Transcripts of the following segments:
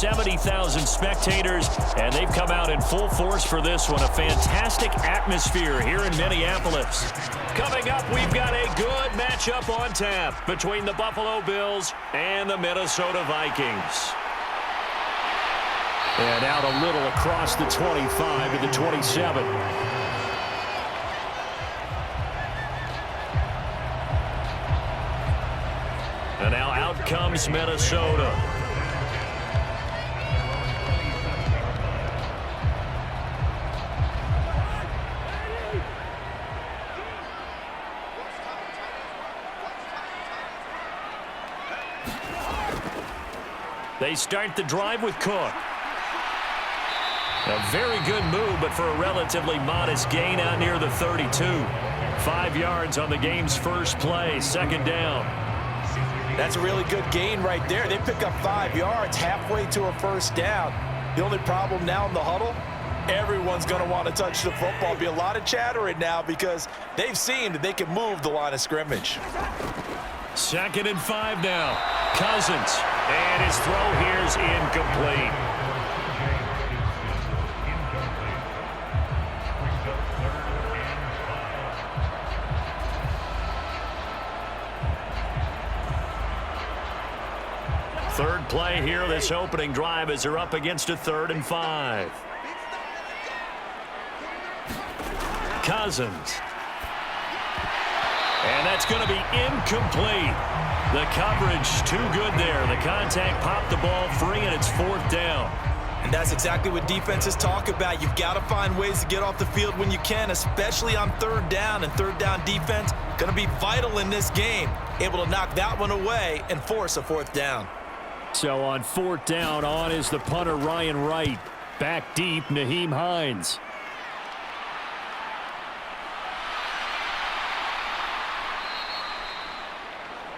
70,000 spectators, and they've come out in full force for this one. A fantastic atmosphere here in Minneapolis. Coming up, we've got a good matchup on tap between the Buffalo Bills and the Minnesota Vikings. And out a little across the 25 to the 27. And now out comes Minnesota. They start the drive with Cook. A very good move, but for a relatively modest gain out near the 32. 5 yards on the game's first play, second down. That's a really good gain right there. They pick up 5 yards halfway to a first down. The only problem now in the huddle, everyone's going to want to touch the football. Be a lot of chattering now because they've seen that they can move the line of scrimmage. 2nd and 5 now. Cousins. And his throw here's incomplete. Third play here, this opening drive, as they're up against a 3rd and 5. Cousins. And that's going to be incomplete. The coverage too good there. The contact popped the ball free, and it's 4th down. And that's exactly what defenses talk about. You've got to find ways to get off the field when you can, especially on 3rd down. And 3rd down defense going to be vital in this game. Able to knock that one away and force a 4th down. So on 4th down, on is the punter Ryan Wright. Back deep, Nyheim Hines.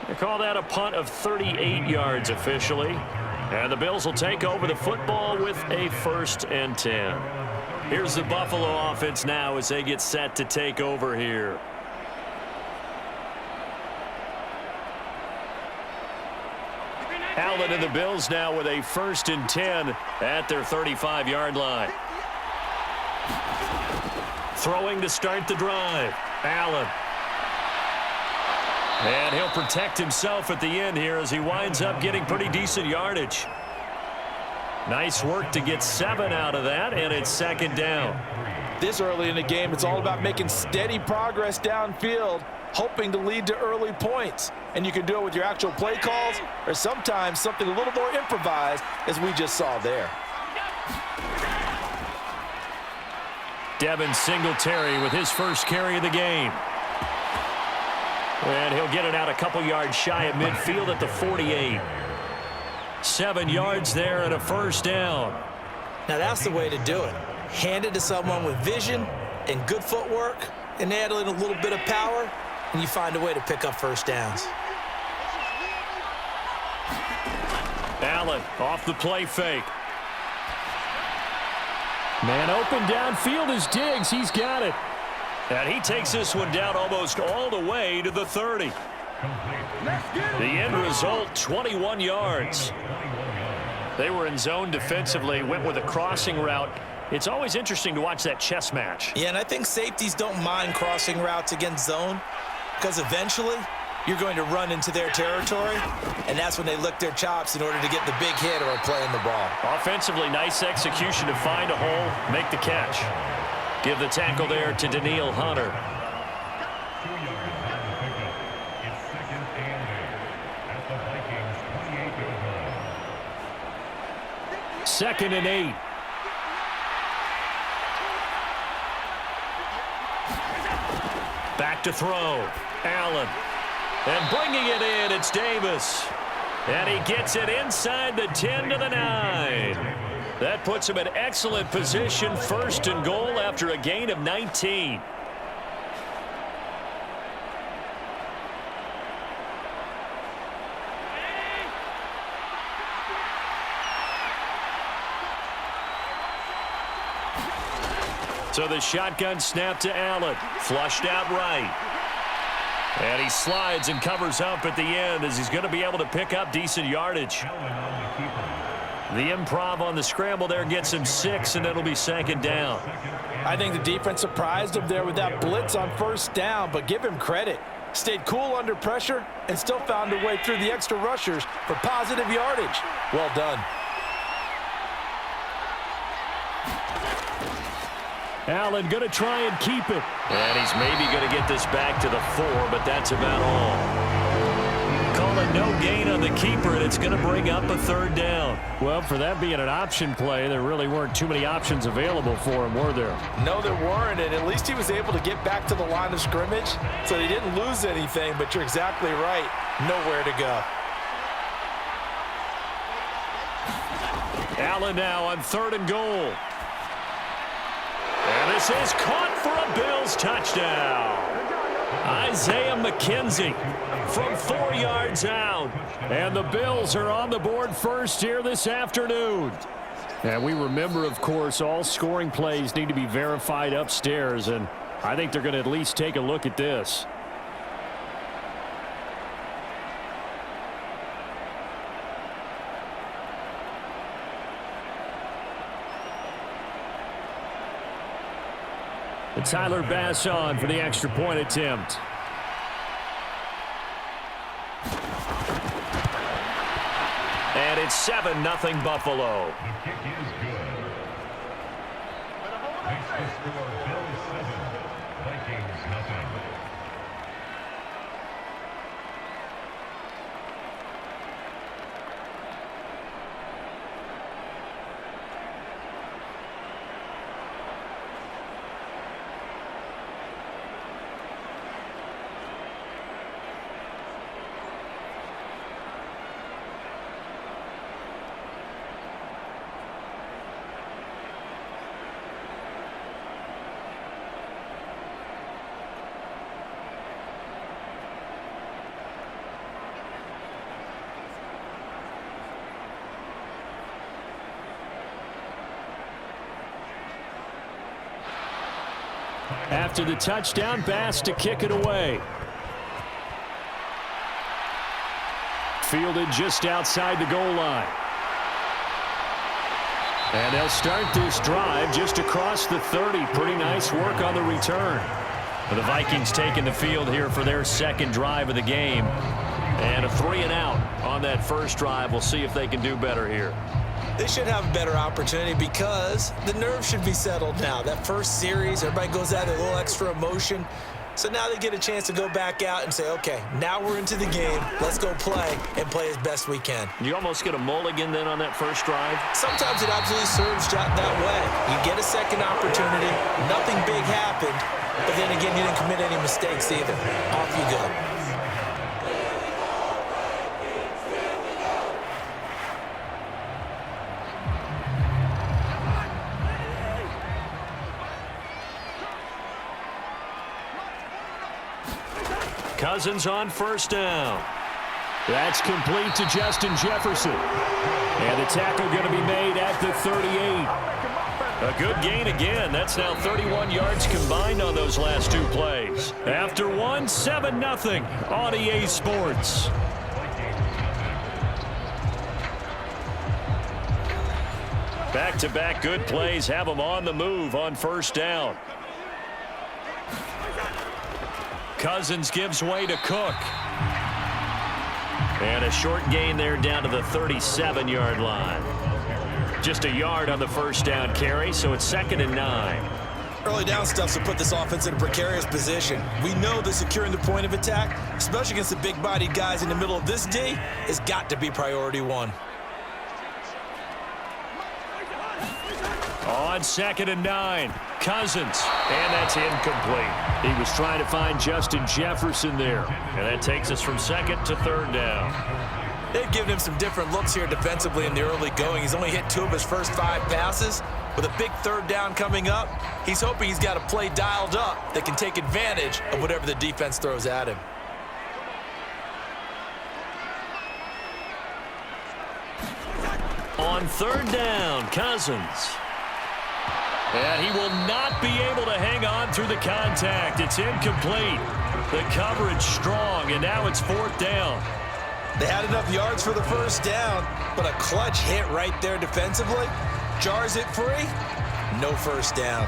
They call that a punt of 38 yards officially. And the Bills will take over the football with a 1st and 10. Here's the Buffalo offense now as they get set to take over here. Allen and the Bills now with a 1st and 10 at their 35-yard line. Throwing to start the drive. Allen. And he'll protect himself at the end here as he winds up getting pretty decent yardage. Nice work to get 7 out of that, and it's 2nd down. This early in the game, it's all about making steady progress downfield, hoping to lead to early points. And you can do it with your actual play calls or sometimes something a little more improvised, as we just saw there. Devin Singletary with his first carry of the game. And he'll get it out a couple yards shy of midfield at the 48. 7 yards there and a 1st down. Now that's the way to do it. Hand it to someone with vision and good footwork and add in a little bit of power, and you find a way to pick up 1st downs. Allen off the play fake. Man open downfield is Diggs. He's got it. And he takes this one down almost all the way to the 30. The end result, 21 yards. They were in zone defensively, went with a crossing route. It's always interesting to watch that chess match. Yeah, and I think safeties don't mind crossing routes against zone because eventually you're going to run into their territory, and that's when they lick their chops in order to get the big hit or playing the ball. Offensively, nice execution to find a hole, make the catch. Give the tackle there to Danielle Hunter. Second and 8. Back to throw. Allen. And bringing it in, it's Davis. And he gets it inside the 10 to the 9. That puts him in excellent position, 1st and goal after a gain of 19. So the shotgun snap to Allen. Flushed out right. And he slides and covers up at the end as he's going to be able to pick up decent yardage. The improv on the scramble there gets him 6, and it'll be second down. I think the defense surprised him there with that blitz on first down, but give him credit. Stayed cool under pressure and still found a way through the extra rushers for positive yardage. Well done. Allen going to try and keep it. And he's maybe going to get this back to the 4, but that's about all. Call it no gain on the keeper, and it's going to bring up a third down. Well, for that being an option play, there really weren't too many options available for him, were there? No, there weren't, and at least he was able to get back to the line of scrimmage, so he didn't lose anything, but you're exactly right. Nowhere to go. Allen now on 3rd and goal. And this is caught for a Bills touchdown. Isaiah McKenzie from 4 yards out. And the Bills are on the board first here this afternoon. And we remember, of course, all scoring plays need to be verified upstairs. And I think they're going to at least take a look at this. Tyler Bass on for the extra point attempt. And it's 7-0 Buffalo. The kick is good. Makes the score Bills 7, Vikings nothing. After the touchdown, Bass to kick it away. Fielded just outside the goal line. And they'll start this drive just across the 30. Pretty nice work on the return. The Vikings taking the field here for their second drive of the game. And a 3-and-out on that first drive. We'll see if they can do better here. They should have a better opportunity because the nerves should be settled now. That first series, everybody goes out with a little extra emotion. So now they get a chance to go back out and say, okay, now we're into the game. Let's go play and play as best we can. You almost get a mulligan then on that first drive? Sometimes it absolutely serves that way. You get a second opportunity. Nothing big happened. But then again, you didn't commit any mistakes either. Off you go. Cousins on first down. That's complete to Justin Jefferson. And the tackle going to be made at the 38. A good gain again. That's now 31 yards combined on those last two plays. After one, 7-0 on EA Sports. Back-to-back good plays have them on the move on first down. Cousins gives way to Cook. And a short gain there down to the 37-yard line. Just a yard on the first down carry, so it's 2nd and 9. Early down stuff to put this offense in a precarious position. We know that securing the point of attack, especially against the big-bodied guys in the middle of this D, has got to be priority one. On 2nd and 9, Cousins, and that's incomplete. He was trying to find Justin Jefferson there, and that takes us from 2nd to 3rd down. They've given him some different looks here defensively in the early going. He's only hit 2 of his first 5 passes. With a big 3rd down coming up, he's hoping he's got a play dialed up that can take advantage of whatever the defense throws at him. On 3rd down, Cousins. And he will not be able to hang on through the contact. It's incomplete. The coverage strong, and now it's 4th down. They had enough yards for the first down, but a clutch hit right there defensively. Jars it free, no first down.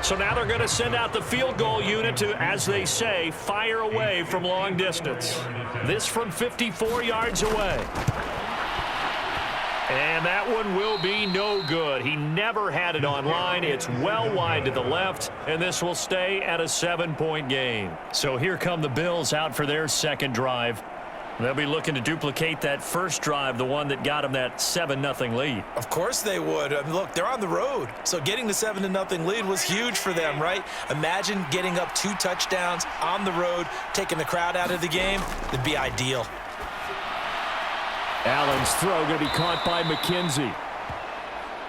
So now they're going to send out the field goal unit to, as they say, fire away from long distance. This from 54 yards away. And that one will be no good. He never had it on line. It's well wide to the left, and this will stay at a 7-point game. So here come the Bills out for their second drive. They'll be looking to duplicate that first drive, the one that got them that 7-0 lead. Of course they would. I mean, look, they're on the road. So getting the 7-0 lead was huge for them, right? Imagine getting up 2 touchdowns on the road, taking the crowd out of the game. It'd be ideal. Allen's throw going to be caught by McKenzie.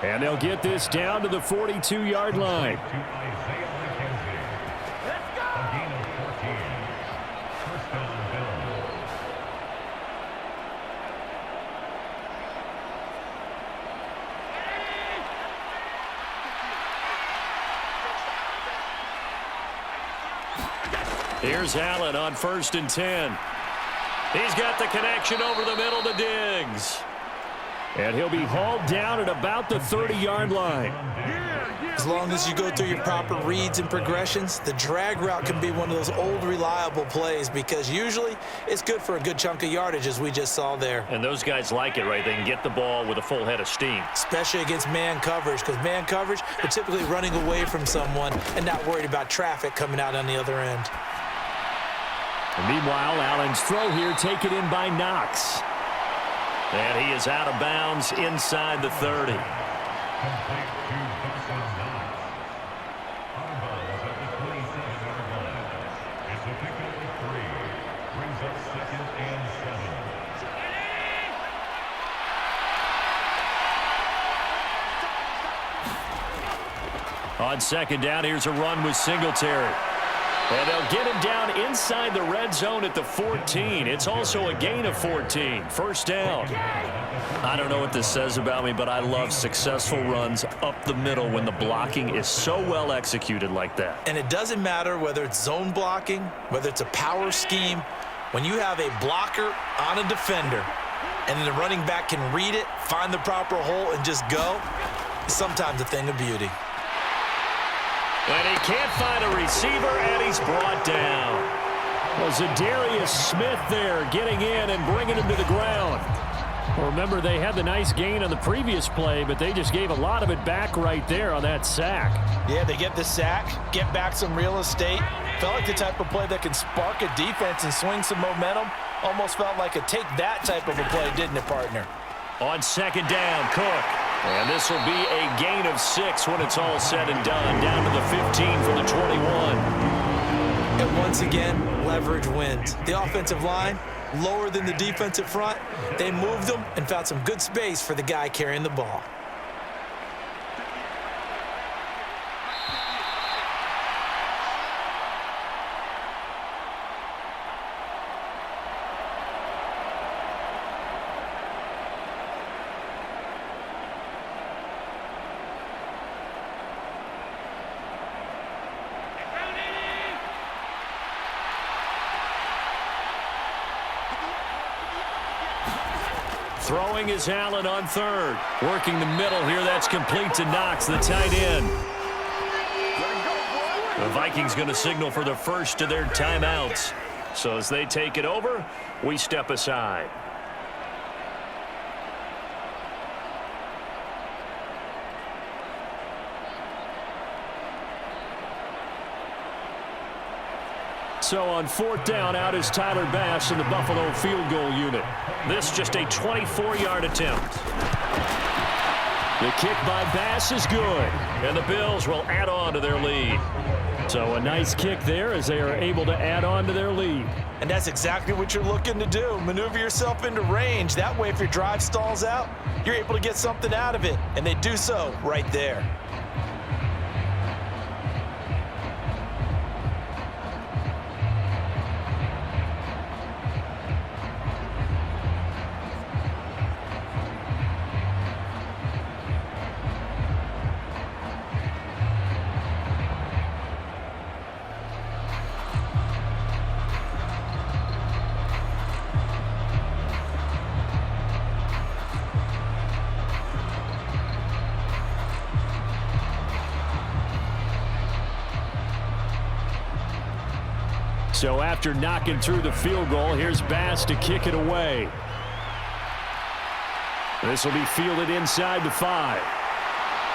And they'll get this down to the 42-yard line. Here's Allen on 1st and 10. He's got the connection over the middle to Diggs. And he'll be hauled down at about the 30-yard line. As long as you go through your proper reads and progressions, the drag route can be one of those old reliable plays because usually it's good for a good chunk of yardage, as we just saw there. And those guys like it, right? They can get the ball with a full head of steam. Especially against man coverage, because man coverage, they're typically running away from someone and not worried about traffic coming out on the other end. And meanwhile, Allen's throw here taken in by Knox. And he is out of bounds inside the 30. On 2nd down, here's a run with Singletary. And they'll get him down inside the red zone at the 14. It's also a gain of 14. 1st down. I don't know what this says about me, but I love successful runs up the middle when the blocking is so well executed like that. And it doesn't matter whether it's zone blocking, whether it's a power scheme. When you have a blocker on a defender and then the running back can read it, find the proper hole, and just go, it's sometimes a thing of beauty. And he can't find a receiver, and he's brought down. Well, Zadarius Smith there getting in and bringing him to the ground. Well, remember, they had the nice gain on the previous play, but they just gave a lot of it back right there on that sack. Yeah, they get the sack, get back some real estate. Felt like the type of play that can spark a defense and swing some momentum. Almost felt like a take-that type of a play, didn't it, partner? On 2nd down, Cook. And this will be a gain of 6 when it's all said and done. Down to the 15 from the 21. And once again, leverage wins. The offensive line, lower than the defensive front. They moved them and found some good space for the guy carrying the ball. Throwing is Allen on 3rd. Working the middle here. That's complete to Knox, the tight end. The Vikings going to signal for the first of their timeouts. So as they take it over, we step aside. So on 4th down, out is Tyler Bass in the Buffalo field goal unit. This just a 24-yard attempt. The kick by Bass is good, and the Bills will add on to their lead. So a nice kick there as they are able to add on to their lead. And that's exactly what you're looking to do. Maneuver yourself into range. That way, if your drive stalls out, you're able to get something out of it. And they do so right there. So after knocking through the field goal, here's Bass to kick it away. This will be fielded inside the 5.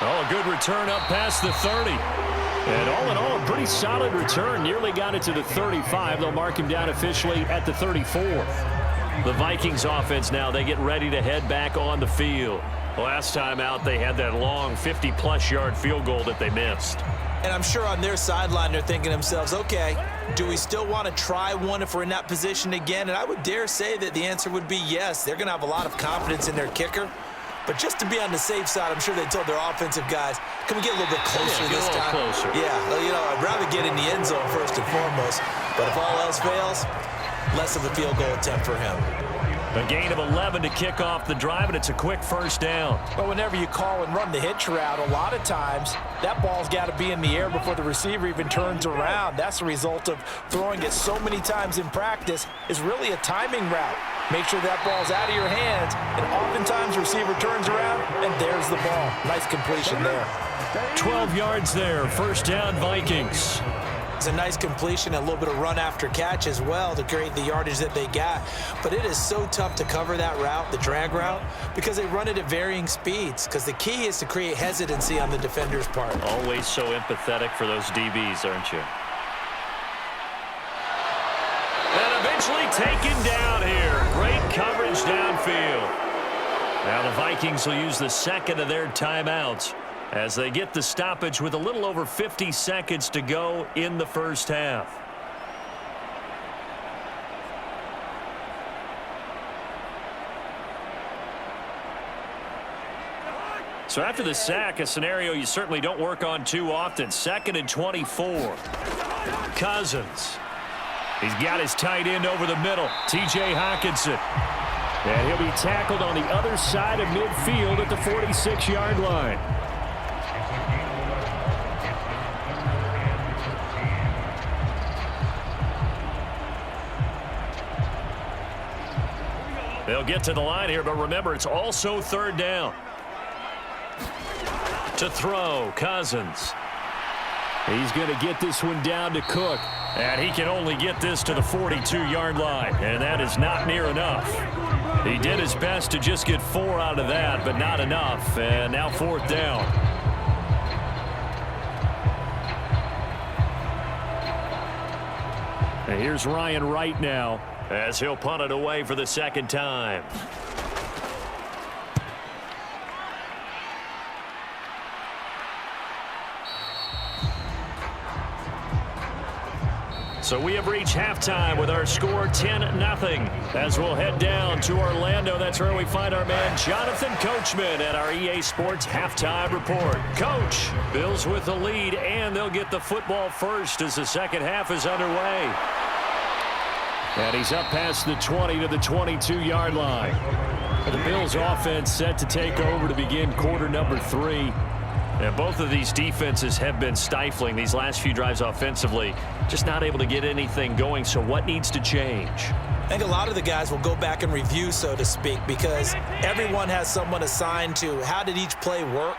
Oh, a good return up past the 30. And all in all, a pretty solid return. Nearly got it to the 35. They'll mark him down officially at the 34. The Vikings offense now, they get ready to head back on the field. Last time out, they had that long 50-plus yard field goal that they missed. And I'm sure on their sideline, they're thinking to themselves, okay, do we still want to try one if we're in that position again? And I would dare say that the answer would be yes. They're going to have a lot of confidence in their kicker. But just to be on the safe side, I'm sure they told their offensive guys, can we get a little bit closer this time? Closer. Yeah, well, you know, I'd rather get in the end zone first and foremost. But if all else fails, less of a field goal attempt for him. A gain of 11 to kick off the drive, and it's a quick first down. But whenever you call and run the hitch route, a lot of times that ball's got to be in the air before the receiver even turns around. That's the result of throwing it so many times in practice is really a timing route. Make sure that ball's out of your hands, and oftentimes the receiver turns around, and there's the ball. Nice completion there. 12 yards there, first down Vikings. It's a nice completion, a little bit of run after catch as well to create the yardage that they got. But it is so tough to cover that route, the drag route, because they run it at varying speeds. Because the key is to create hesitancy on the defender's part. Always so empathetic for those DBs, aren't you? And eventually taken down here. Great coverage downfield. Now the Vikings will use the second of their timeouts as they get the stoppage with a little over 50 seconds to go in the first half. So after the sack, a scenario you certainly don't work on too often. 2nd and 24. Cousins. He's got his tight end over the middle, T.J. Hockenson. And he'll be tackled on the other side of midfield at the 46-yard line. They'll get to the line here, but remember, it's also third down. To throw, Cousins. He's going to get this one down to Cook. And he can only get this to the 42-yard line, and that is not near enough. He did his best to just get 4 out of that, but not enough. And now 4th down. And here's Ryan Wright now, as he'll punt it away for the second time. So we have reached halftime with our score 10-0 as we'll head down to Orlando. That's where we find our man Jonathan Coachman at our EA Sports Halftime Report. Coach, Bills with the lead, and they'll get the football first as the second half is underway. And he's up past the 20 to the 22-yard line. The Bills offense set to take over to begin quarter number 3. And both of these defenses have been stifling these last few drives offensively. Just not able to get anything going. So what needs to change? I think a lot of the guys will go back and review, so to speak, because everyone has someone assigned to how did each play work.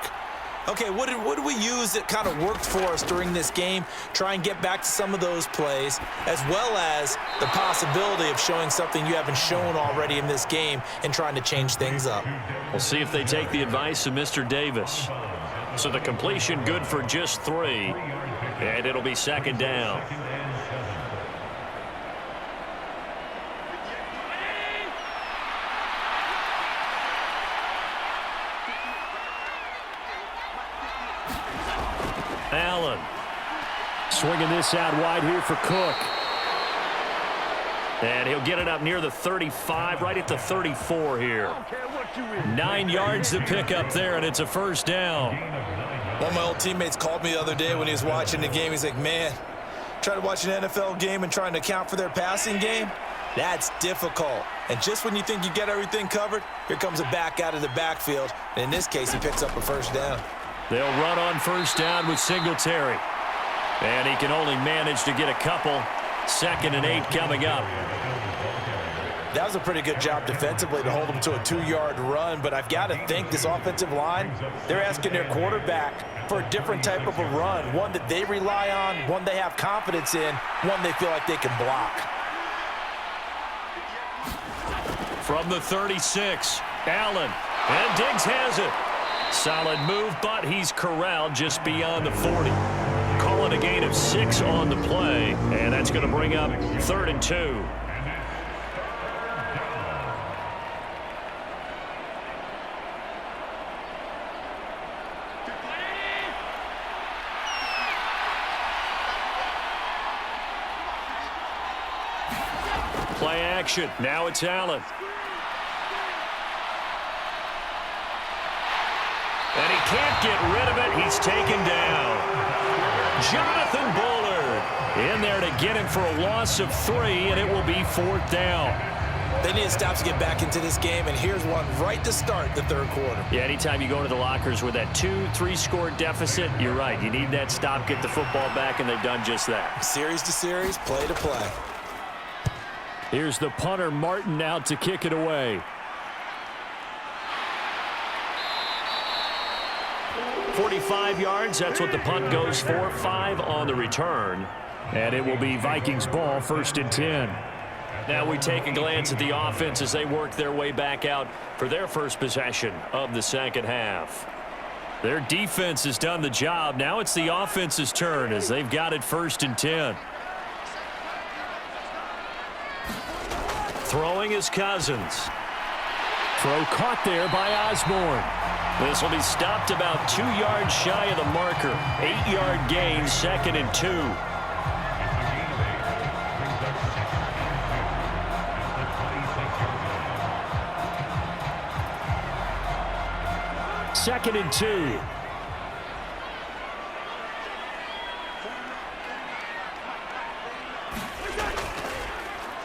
Okay, what did we use that kind of worked for us during this game? Try and get back to some of those plays, as well as the possibility of showing something you haven't shown already in this game and trying to change things up. We'll see if they take the advice of Mr. Davis. So the completion good for just 3, and it'll be second down. Allen swinging this out wide here for Cook. And he'll get it up near the 35, right at the 34 here. 9 yards to pick up there, and it's a first down. One of my old teammates called me the other day when he was watching the game. He's like, man, trying to watch an NFL game and trying to account for their passing game, that's difficult. And just when you think you get everything covered, here comes a back out of the backfield. And in this case, he picks up a first down. They'll run on first down with Singletary. And he can only manage to get a couple. 2nd and 8 coming up. That was a pretty good job defensively to hold them to a 2-yard run, but I've got to think this offensive line, they're asking their quarterback for a different type of a run, one that they rely on, one they have confidence in, one they feel like they can block. From the 36, Allen, and Diggs has it. Solid move, but he's corralled just beyond the 40. Calling a gain of 6 on the play, and that's going to bring up 3rd and 2. Play action. Now it's Allen. And he can't get rid of it. He's taken down. Jonathan Bullard in there to get him for a loss of 3, and it will be 4th down. They need to stop to get back into this game, and here's one right to start the 3rd quarter. Yeah, anytime you go into the lockers with that 2-3 score deficit, you're right. You need that stop, get the football back, and they've done just that. Series to series, play to play. Here's the punter, Martin, out to kick it away. 45 yards, that's what the punt goes for. 5 on the return. And it will be Vikings ball, 1st and 10. Now we take a glance at the offense as they work their way back out for their first possession of the 2nd half. Their defense has done the job. Now it's the offense's turn as they've got it 1st and 10. Throwing is Cousins. Throw caught there by Osborne. This will be stopped about 2 yards shy of the marker. 8-yard gain, 2nd and 2. Second and 2.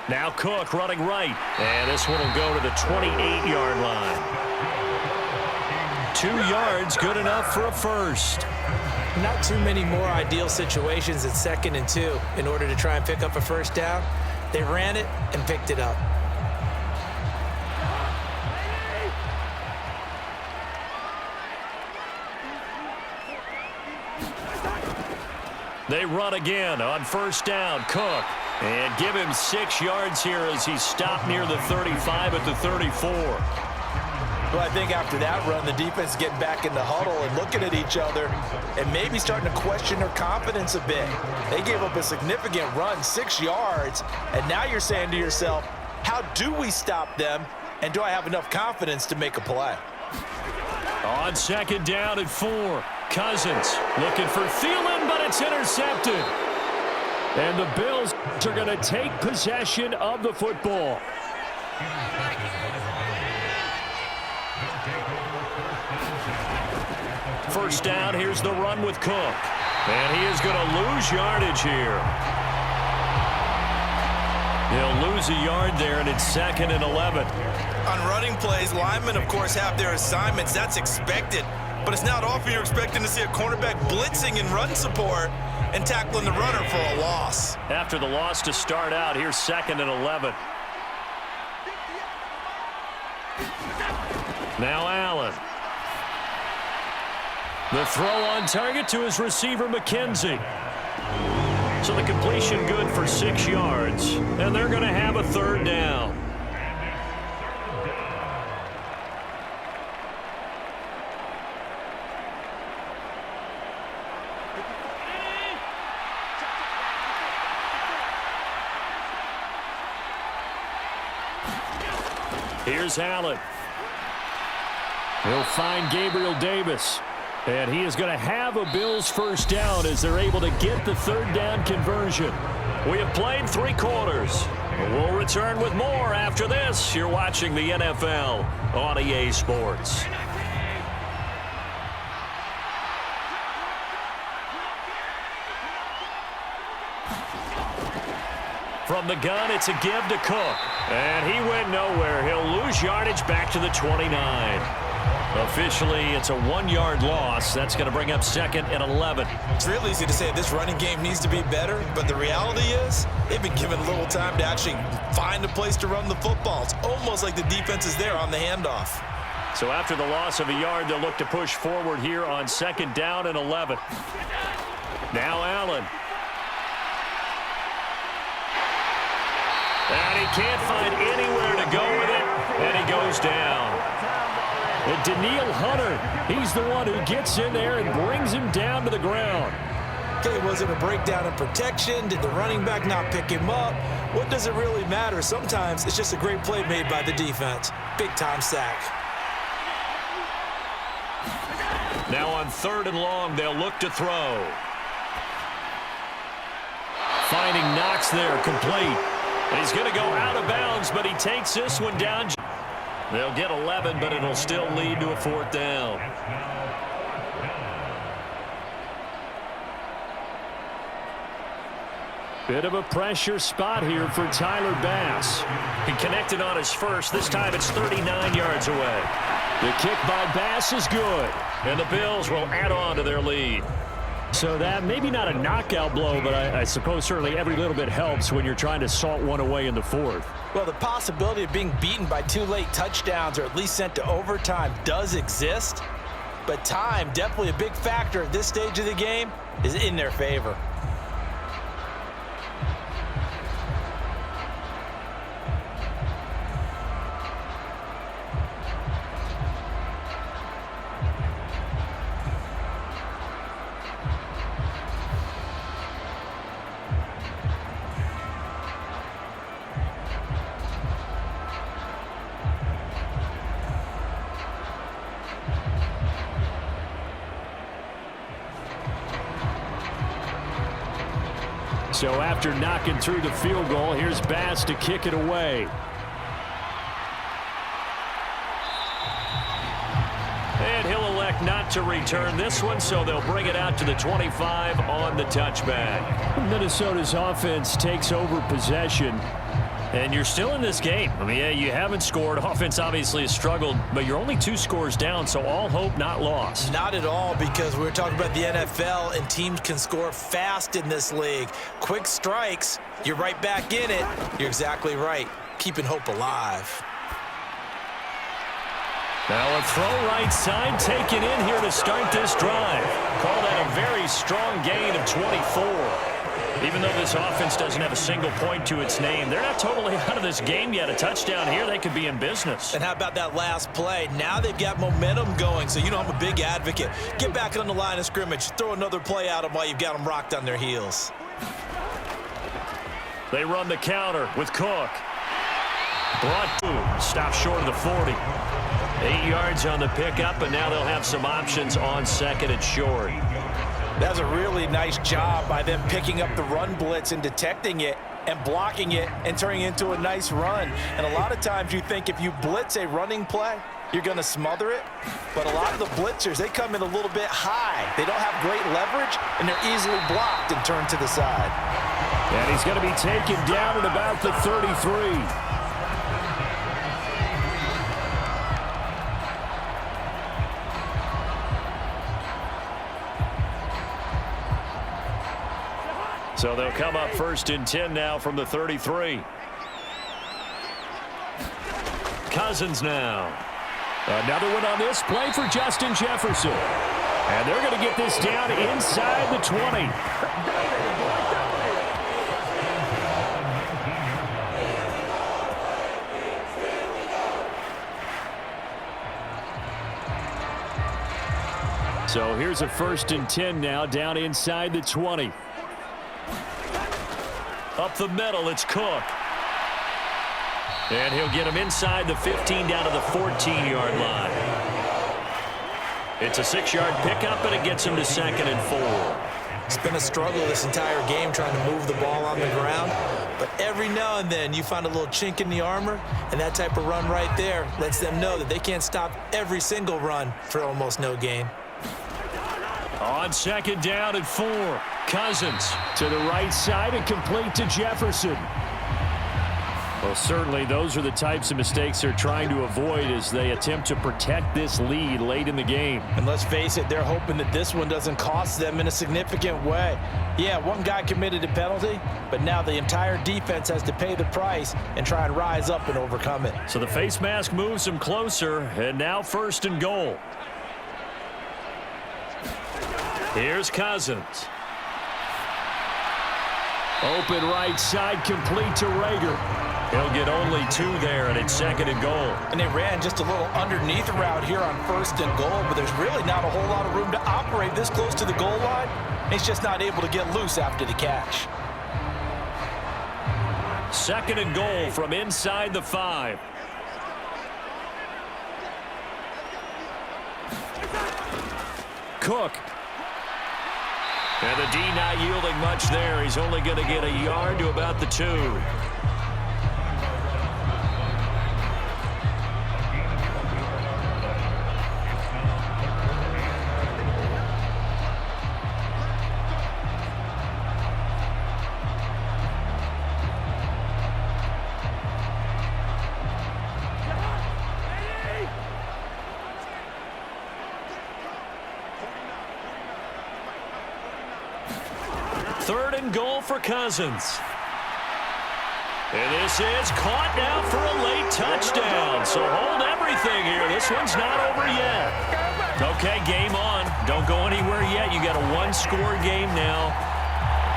Now Cook running right. And this one will go to the 28-yard line. 2 yards, good enough for a first. Not too many more ideal situations at 2nd and 2 in order to try and pick up a first down. They ran it and picked it up. They run again on 1st down. Cook. And give him 6 yards here as he stopped near the 35 at the 34. Well, I think after that run, the defense is getting back in the huddle and looking at each other and maybe starting to question their confidence a bit. They gave up a significant run, 6 yards, and now you're saying to yourself, how do we stop them, and do I have enough confidence to make a play? On 2nd down and 4, Cousins looking for Thielen, but it's intercepted. And the Bills are going to take possession of the football. First down, here's the run with Cook. And he is going to lose yardage here. He'll lose a yard there, and it's 2nd and 11. On running plays, linemen, of course, have their assignments. That's expected. But it's not often you're expecting to see a cornerback blitzing in run support and tackling the runner for a loss. After the loss to start out, here's 2nd and 11. Now Allen. The throw on target to his receiver, McKenzie. So the completion good for 6 yards, and they're going to have a 3rd down. Here's Allen. He'll find Gabriel Davis. And he is going to have a Bills first down as they're able to get the 3rd down conversion. We have played 3 quarters. We'll return with more after this. You're watching the NFL on EA Sports. From the gun, it's a give to Cook. And he went nowhere. He'll lose yardage back to the 29. Officially, it's a 1-yard loss. That's going to bring up 2nd and 11. It's real easy to say this running game needs to be better, but the reality is they've been given little time to actually find a place to run the football. It's almost like the defense is there on the handoff. So after the loss of a yard, they'll look to push forward here on 2nd down and 11. Now Allen. And he can't find anywhere to go with it, and he goes down. And Daniil Hunter, he's the one who gets in there and brings him down to the ground. Okay, was it a breakdown in protection? Did the running back not pick him up? What does it really matter? Sometimes it's just a great play made by the defense. Big-time sack. Now on 3rd and long, they'll look to throw. Finding Knox there, complete. He's going to go out of bounds, but he takes this one down. They'll get 11, but it'll still lead to a 4th down. Bit of a pressure spot here for Tyler Bass. He connected on his first. This time it's 39 yards away. The kick by Bass is good, and the Bills will add on to their lead. So that maybe not a knockout blow, but I suppose certainly every little bit helps when you're trying to salt one away in the 4th. Well, the possibility of being beaten by 2 late touchdowns or at least sent to overtime does exist, but time, definitely a big factor at this stage of the game, is in their favor. So after knocking through the field goal, here's Bass to kick it away. And he'll elect not to return this one, so they'll bring it out to the 25 on the touchback. Minnesota's offense takes over possession. And you're still in this game. I mean, yeah, you haven't scored. Offense obviously has struggled, but you're only 2 scores down, so all hope not lost. Not at all, because we're talking about the NFL, and teams can score fast in this league. Quick strikes, you're right back in it. You're exactly right. Keeping hope alive. Now a throw right side taken in here to start this drive. Call that a very strong gain of 24. Even though this offense doesn't have a single point to its name, they're not totally out of this game yet. A touchdown here, they could be in business. And how about that last play? Now they've got momentum going, so you know I'm a big advocate. Get back on the line of scrimmage. Throw another play at them while you've got them rocked on their heels. They run the counter with Cook. Brought to, stop short of the 40. 8 yards on the pickup, and now they'll have some options on 2nd and short. That's a really nice job by them picking up the run blitz and detecting it and blocking it and turning it into a nice run. And a lot of times you think if you blitz a running play, you're going to smother it. But a lot of the blitzers, they come in a little bit high. They don't have great leverage, and they're easily blocked and turned to the side. And he's going to be taken down at about the 33. So they'll come up 1st and 10 now from the 33. Cousins now. Another one on this play for Justin Jefferson. And they're going to get this down inside the 20. So here's a 1st and 10 now down inside the 20. Up the middle, it's Cook. And he'll get him inside the 15 down to the 14-yard line. It's a 6-yard pickup, and it gets him to 2nd and 4. It's been a struggle this entire game trying to move the ball on the ground. But every now and then you find a little chink in the armor, and that type of run right there lets them know that they can't stop every single run for almost no gain. On 2nd down and 4. Cousins to the right side and complete to Jefferson. Well, certainly those are the types of mistakes they're trying to avoid as they attempt to protect this lead late in the game. And let's face it, they're hoping that this one doesn't cost them in a significant way. Yeah, one guy committed a penalty, but now the entire defense has to pay the price and try and rise up and overcome it. So the face mask moves them closer, and now 1st and goal. Here's Cousins. Open right side, complete to Rager. He'll get only 2 there, and it's 2nd and goal. And they ran just a little underneath route here on 1st and goal, but there's really not a whole lot of room to operate this close to the goal line. He's just not able to get loose after the catch. 2nd and goal from inside the 5. Cook. And the D not yielding much there. He's only going to get a yard to about the 2. Third and goal for Cousins. And this is caught now for a late touchdown. So hold everything here. This one's not over yet. Okay, game on. Don't go anywhere yet. You got a 1-score game now.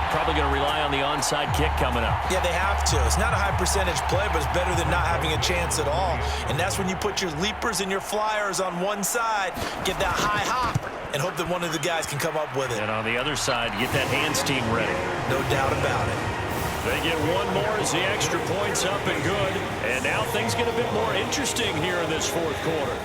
Probably going to rely on the onside kick coming up. Yeah, they have to. It's not a high percentage play, but it's better than not having a chance at all. And that's when you put your leapers and your flyers on one side, get that high hop, and hope that one of the guys can come up with it. And on the other side, get that hands team ready. No doubt about it. They get one more as the extra point's up and good. And now things get a bit more interesting here in this 4th quarter.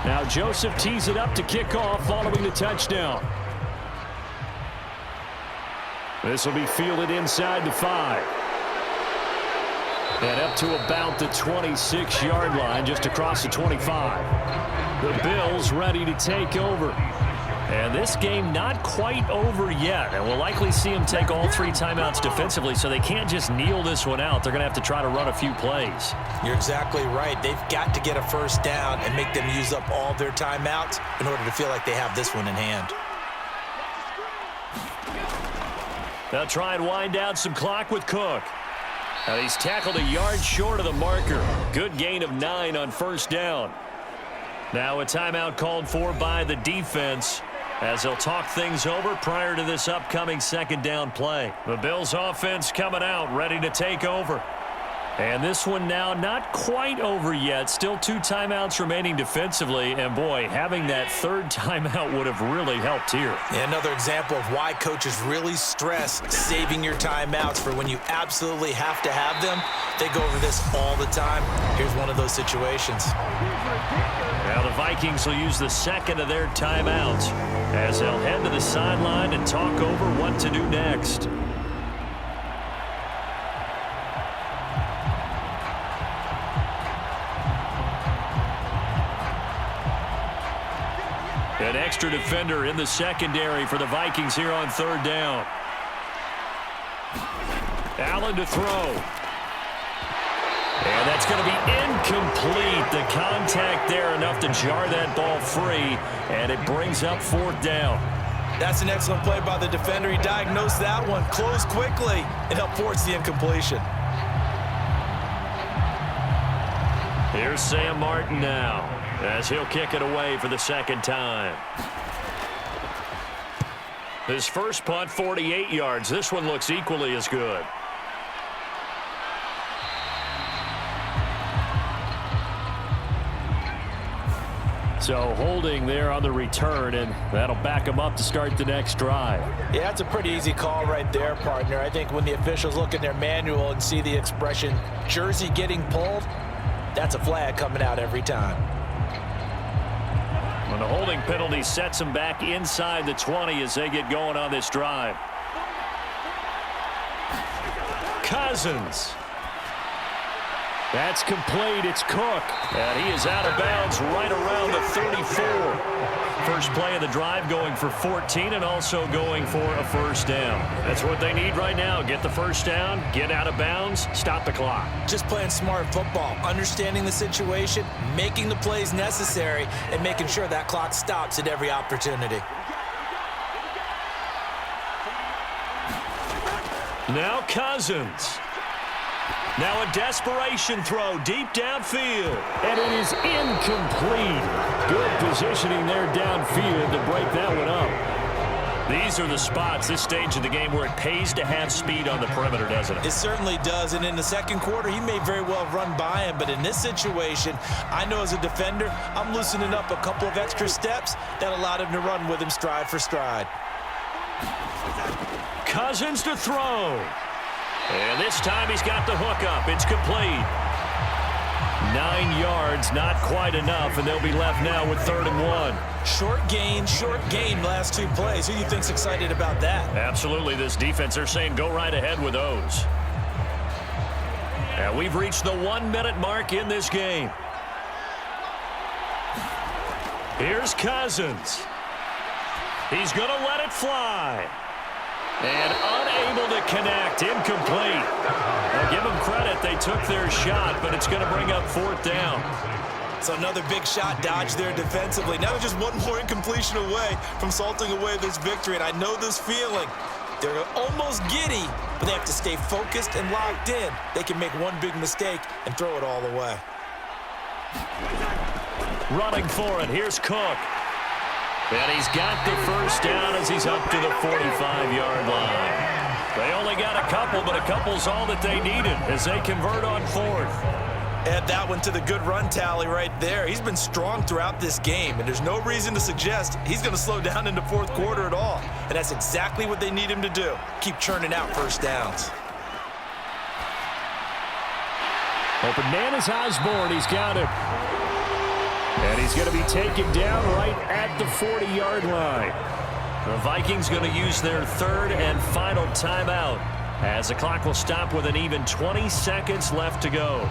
Now Joseph tees it up to kick off following the touchdown. This will be fielded inside the 5. And up to about the 26-yard line, just across the 25. The Bills ready to take over. And this game not quite over yet. And we'll likely see them take all 3 timeouts defensively, so they can't just kneel this one out. They're going to have to try to run a few plays. You're exactly right. They've got to get a first down and make them use up all their timeouts in order to feel like they have this one in hand. They'll try and wind down some clock with Cook. Now he's tackled a yard short of the marker. Good gain of 9 on 1st down. Now a timeout called for by the defense as they'll talk things over prior to this upcoming 2nd down play. The Bills offense coming out, ready to take over. And this one now not quite over yet. Still 2 timeouts remaining defensively. And, boy, having that 3rd timeout would have really helped here. Yeah, another example of why coaches really stress saving your timeouts for when you absolutely have to have them. They go over this all the time. Here's one of those situations. Now the Vikings will use the 2nd of their timeouts as they'll head to the sideline and talk over what to do next. An extra defender in the secondary for the Vikings here on 3rd down. Allen to throw. And that's going to be incomplete. The contact there enough to jar that ball free, and it brings up 4th down. That's an excellent play by the defender. He diagnosed that one, closed quickly, and helped force the incompletion. Here's Sam Martin now as he'll kick it away for the 2nd time. His first punt, 48 yards. This one looks equally as good. So holding there on the return, and that'll back them up to start the next drive. Yeah, that's a pretty easy call right there, partner. I think when the officials look in their manual and see the expression jersey getting pulled, that's a flag coming out every time. And the holding penalty sets them back inside the 20 as they get going on this drive. Cousins. That's complete. It's Cook. And he is out of bounds right around the 34. First play of the drive going for 14 and also going for a first down. That's what they need right now. Get the first down, get out of bounds, stop the clock. Just playing smart football, understanding the situation, making the plays necessary, and making sure that clock stops at every opportunity. Now Cousins. Now a desperation throw deep downfield. And it is incomplete. Good positioning there downfield to break that one up. These are the spots, this stage of the game, where it pays to have speed on the perimeter, doesn't it? It certainly does, and in the second quarter, he may very well run by him, but in this situation, I know as a defender, I'm loosening up a couple of extra steps that allowed him to run with him stride for stride. Cousins to throw. And this time he's got the hook up. It's complete. 9 yards, not quite enough, and they'll be left now with 3rd and 1. Short gain, last 2 plays. Who do you think's excited about that? Absolutely, this defense, they're saying go right ahead with those. And we've reached the 1-minute mark in this game. Here's Cousins. He's going to let it fly. And unable to connect, incomplete. Now give them credit, they took their shot, but it's going to bring up 4th down. So another big shot dodged there defensively. Now they're just one more incompletion away from salting away this victory, and I know this feeling. They're almost giddy, but they have to stay focused and locked in. They can make one big mistake and throw it all away. Running for it, here's Cook. And he's got the first down as he's up to the 45-yard line. They only got a couple, but a couple's all that they needed as they convert on 4th. Add that one to the good run tally right there. He's been strong throughout this game, and there's no reason to suggest he's going to slow down in the 4th quarter at all. And that's exactly what they need him to do. Keep churning out first downs. Open man is Osborne. He's got it. And he's going to be taken down right at the 40-yard line. The Vikings going to use their 3rd and final timeout as the clock will stop with an even 20 seconds left to go.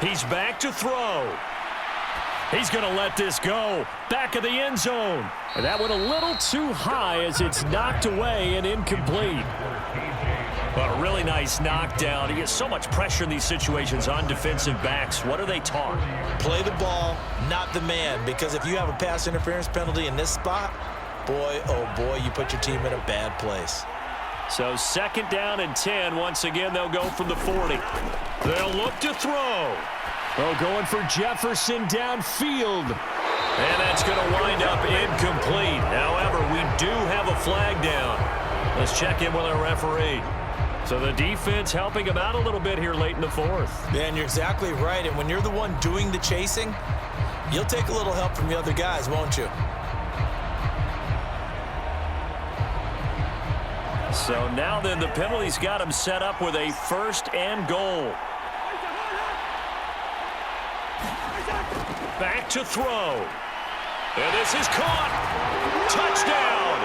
He's back to throw. He's going to let this go. Back of the end zone. And that went a little too high as it's knocked away and incomplete. But a really nice knockdown. He gets so much pressure in these situations on defensive backs. What are they taught? Play the ball, not the man. Because if you have a pass interference penalty in this spot, boy, oh boy, you put your team in a bad place. So 2nd down and 10. Once again, they'll go from the 40. They'll look to throw. Oh, going for Jefferson downfield. And that's going to wind up incomplete. However, we do have a flag down. Let's check in with our referee. So the defense helping him out a little bit here late in the 4th. Man, you're exactly right. And when you're the one doing the chasing, you'll take a little help from the other guys, won't you? So now then, the penalty's got him set up with a 1st and goal. Back to throw. And this is caught. Touchdown.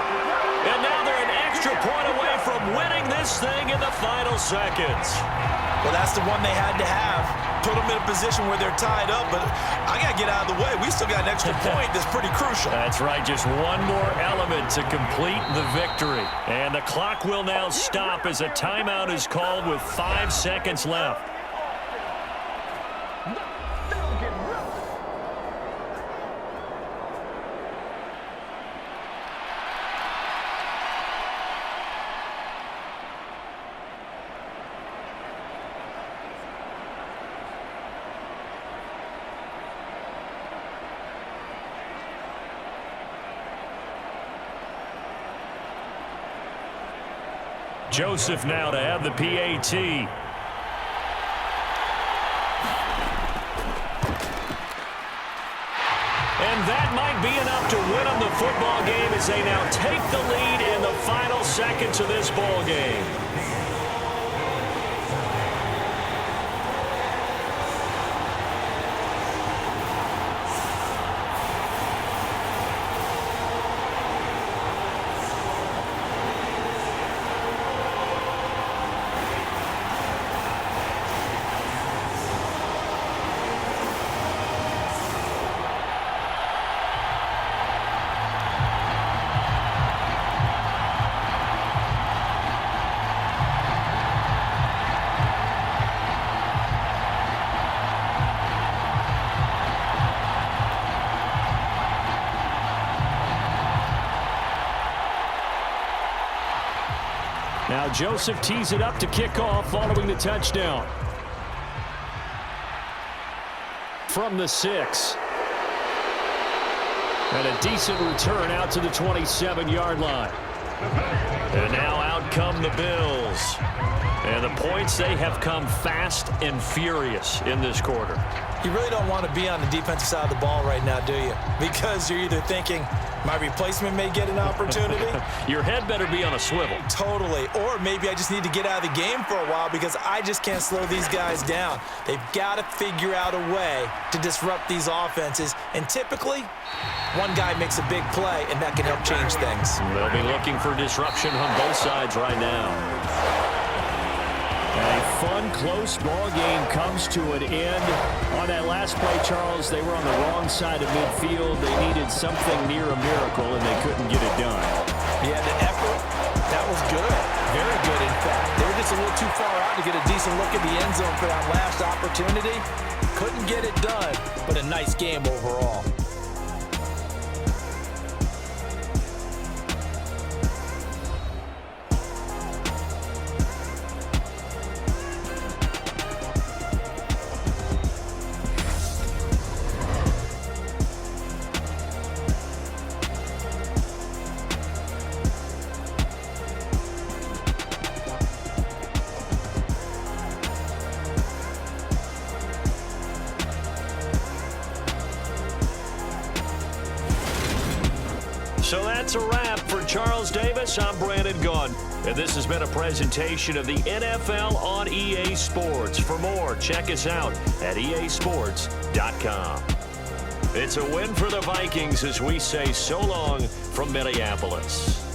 And now they're an extra point away from winning this thing in the final seconds. Well, that's the one they had to have. Put them in a position where they're tied up, but I got to get out of the way. We still got an extra point that's pretty crucial. That's right, just one more element to complete the victory. And the clock will now stop as a timeout is called with 5 seconds left. Joseph now to have the PAT. And that might be enough to win them the football game as they now take the lead in the final seconds of this ball game. Now Joseph tees it up to kick off following the touchdown. From the 6. And a decent return out to the 27-yard line. And now out come the Bills. And the points, they have come fast and furious in this quarter. You really don't want to be on the defensive side of the ball right now, do you? Because you're either thinking, my replacement may get an opportunity. Your head better be on a swivel. Totally. Or maybe I just need to get out of the game for a while because I just can't slow these guys down. They've got to figure out a way to disrupt these offenses. And typically, one guy makes a big play, and that can help change things. They'll be looking for disruption on both sides right now. A fun, close ball game comes to an end. On that last play, Charles, they were on the wrong side of midfield. They needed something near a miracle, and they couldn't get it done. Yeah, the effort, that was good. Very good, in fact. They were just a little too far out to get a decent look at the end zone for that last opportunity. Couldn't get it done, but a nice game overall. So that's a wrap for Charles Davis. I'm Brandon Gaudin, and this has been a presentation of the NFL on EA Sports. For more, check us out at easports.com. It's a win for the Vikings as we say so long from Minneapolis.